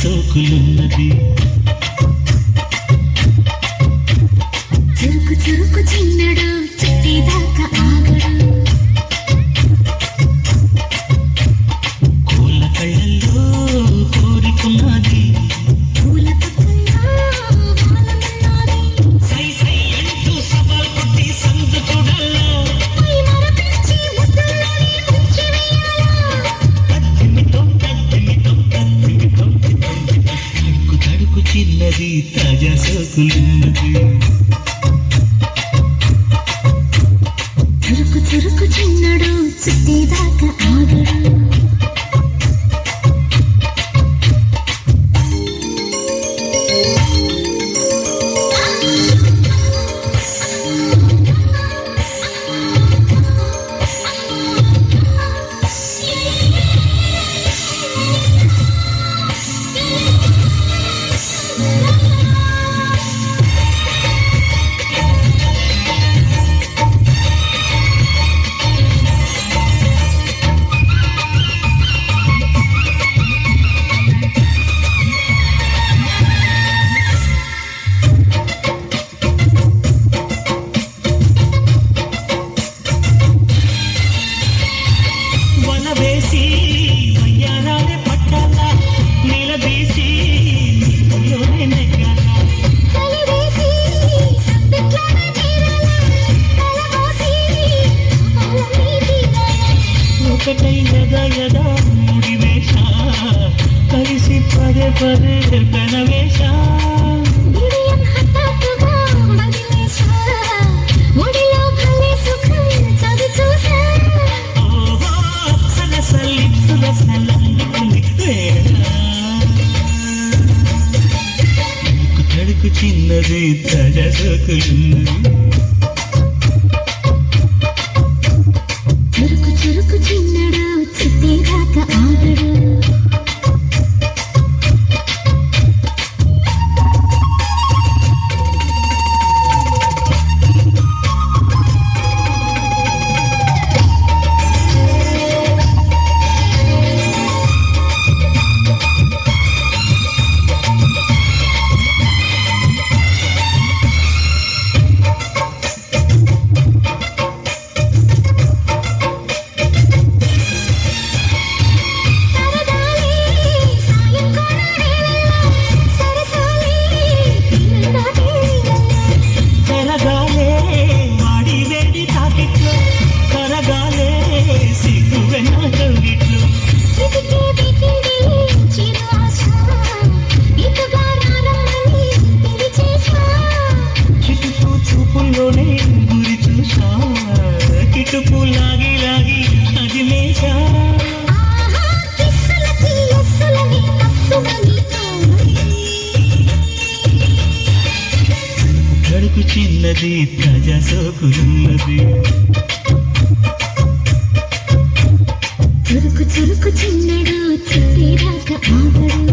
సోకులున్నది. చురుకు చురుకు చిన్నడు చుట్టేదాకా ఆగడు. కోళ్ళ కళ్ళల్లో కోరికున్నది. పూల పక్కల్లో బాలమన్నది. సై సై అంటూ సవాల్ కొట్టి సందు చూడాలా. పై మరపించి ముద్దుల్లోనే ముంచి వేయాలా. తద్దిమితో తద్దిమితో తద్దిమితో తడుకు తడుకు చిన్నది తాజా సోకులున్నది. చురుకు చురుకు చిన్నడు చుట్టేదాకా ఆగడు. వేసి వయ్యారాలే పట్టాలా. నిలదీసి నీలోనే నెగ్గాలా. తలవేసి సబ్బెట్లోనే తీరాలా. తలపోసి పాలన్నీ తీరాలా. ఒకటై యదా యదా ముడివేష కలిసి పదే పదే కనవేష. బిడియం హఠాత్తుగా వదిలేశా. ఒడిలో భలే సుఖం చవి చూసా. ఓహో సలసలిప్సుల సలందుకుని వేళ. తడుకు తడుకు చిన్నది తాజా సోకులున్నది. చురుకు చురుకు చిన్నడు చుట్టేదాకా ఆగడు. కరగాలే వాడి వేడి తాకిట్లో. కరగాలే సిగ్గు వెన్నగిట్లో. చిటుకు చూపుల్లోనే గురి చూసా. కిటుకు లాగి లాగి అదిలేశా. తడుకు చిన్నది తాజా సోకులున్నది. చురుకు చురుకు చిన్నడు చుట్టేదాకా ఆగడు.